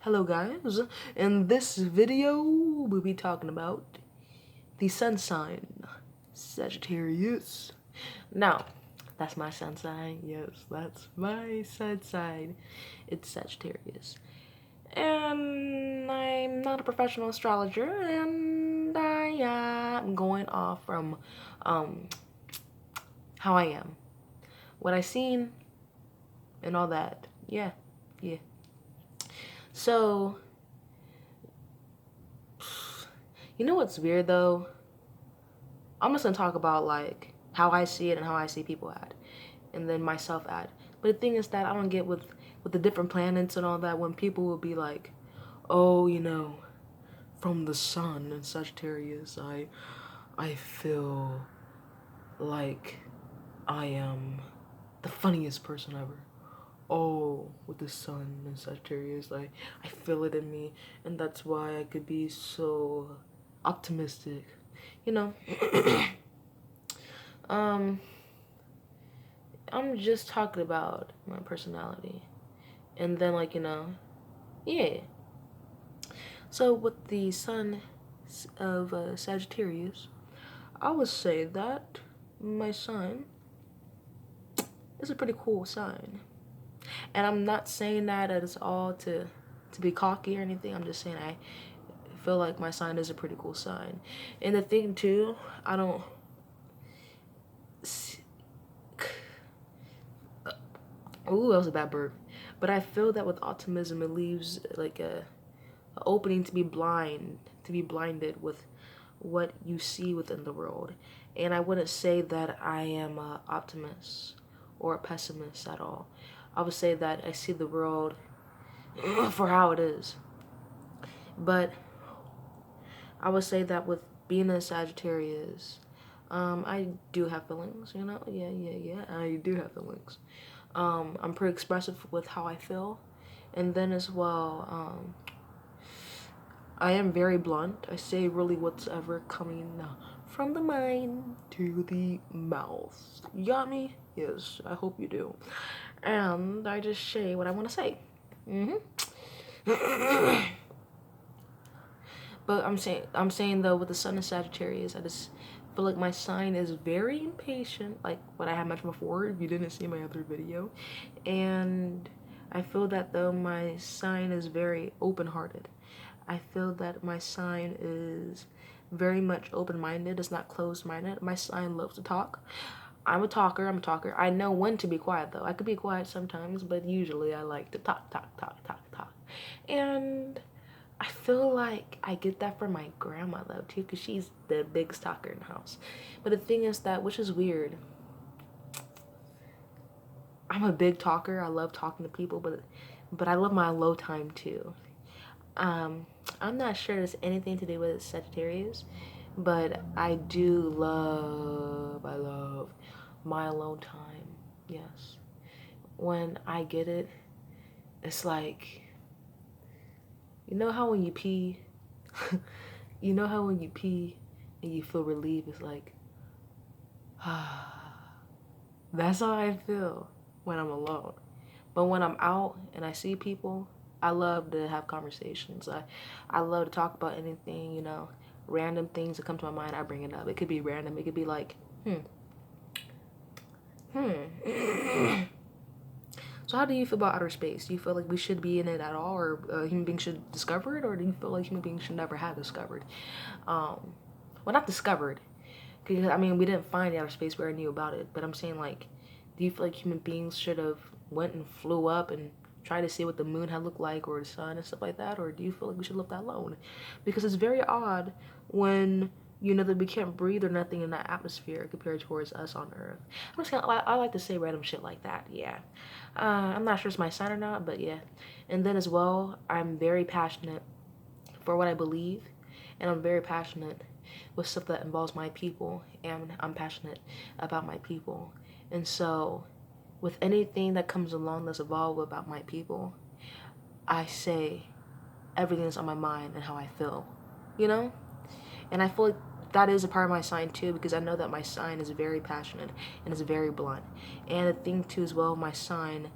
Hello guys, in this video we'll be talking about the sun sign, Sagittarius. Now, that's my sun sign, yes, that's my sun sign, it's Sagittarius. And I'm not a professional astrologer, and I am going off from how I am, what I seen, and all that, yeah. So, you know what's weird though? I'm just gonna talk about like how I see it and how I see people at, and then myself at. But the thing is that I don't get with the different planets and all that when people will be like, oh, from the sun in Sagittarius, I feel like I am the funniest person ever. Oh, with the sun in Sagittarius, I feel it in me, and that's why I could be so optimistic. You know, I'm just talking about my personality. And then, yeah. So, with the sun of Sagittarius, I would say that my sign is a pretty cool sign. And I'm not saying that it's all to be cocky or anything. I'm just saying I feel like my sign is a pretty cool sign. And the thing, too, I don't... Ooh, that was a bad burp. But I feel that with optimism, it leaves like a opening to be blinded with what you see within the world. And I wouldn't say that I am an optimist or a pessimist at all. I would say that I see the world for how it is. But I would say that with being a Sagittarius, I do have feelings, Yeah, I do have feelings. I'm pretty expressive with how I feel. And then as well, I am very blunt. I say really what's ever coming from the mind to the mouth. You got me? Yes, I hope you do. And I just say what I want to say. But I'm saying though, with the sun in Sagittarius, I just feel like my sign is very impatient, like what I had mentioned before, if you didn't see my other video. And I feel that though my sign is very open-hearted. I feel that my sign is very much open-minded. It's not closed-minded. My sign loves to talk. I'm a talker. I know when to be quiet though. I could be quiet sometimes, but usually I like to talk. And I feel like I get that from my grandma though too, because she's the biggest talker in the house. But the thing is that, which is weird, I'm a big talker. I love talking to people, but I love my alone time too. I'm not sure there's anything to do with Sagittarius, but I love my alone time. Yes. When I get it, it's like, you know how when you pee, you know how when you pee and you feel relief, it's like, that's how I feel when I'm alone. But when I'm out and I see people, I love to have conversations. I love to talk about anything, random things that come to my mind, I bring it up. It could be random. It could be like, So how do you feel about outer space? Do you feel like we should be in it at all, or human beings should discover it, or do you feel like human beings should never have discovered? Well, not discovered, because I mean we didn't find outer space, we already knew about it. But I'm saying, like, do you feel like human beings should have went and flew up and tried to see what the moon had looked like, or the sun and stuff like that, or do you feel like we should live that alone? Because it's very odd when that we can't breathe or nothing in that atmosphere compared towards us on Earth. I like to say random shit like that, yeah. I'm not sure it's my sign or not, but yeah. And then as well, I'm very passionate for what I believe, and I'm very passionate with stuff that involves my people, and I'm passionate about my people. And so, with anything that comes along that's involved about my people, I say everything that's on my mind and how I feel, And I feel like that is a part of my sign too, because I know that my sign is very passionate and is very blunt. And the thing too as well, my sign,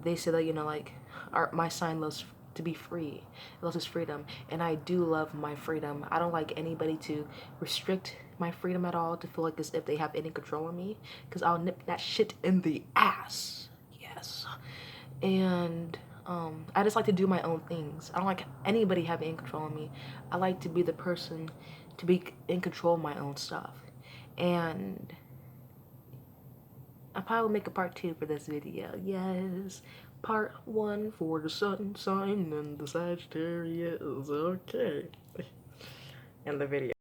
they say that, my sign loves to be free. He loves his freedom, and I do love my freedom. I don't like anybody to restrict my freedom at all, to feel like as if they have any control on me, because I'll nip that shit in the ass. Yes. And I just like to do my own things. I don't like anybody having any control on me. I like to be the person to be in control of my own stuff. And I'll probably make a part 2 for this video. Yes. Part 1 for the sun sign and the Sagittarius. Okay. And the video.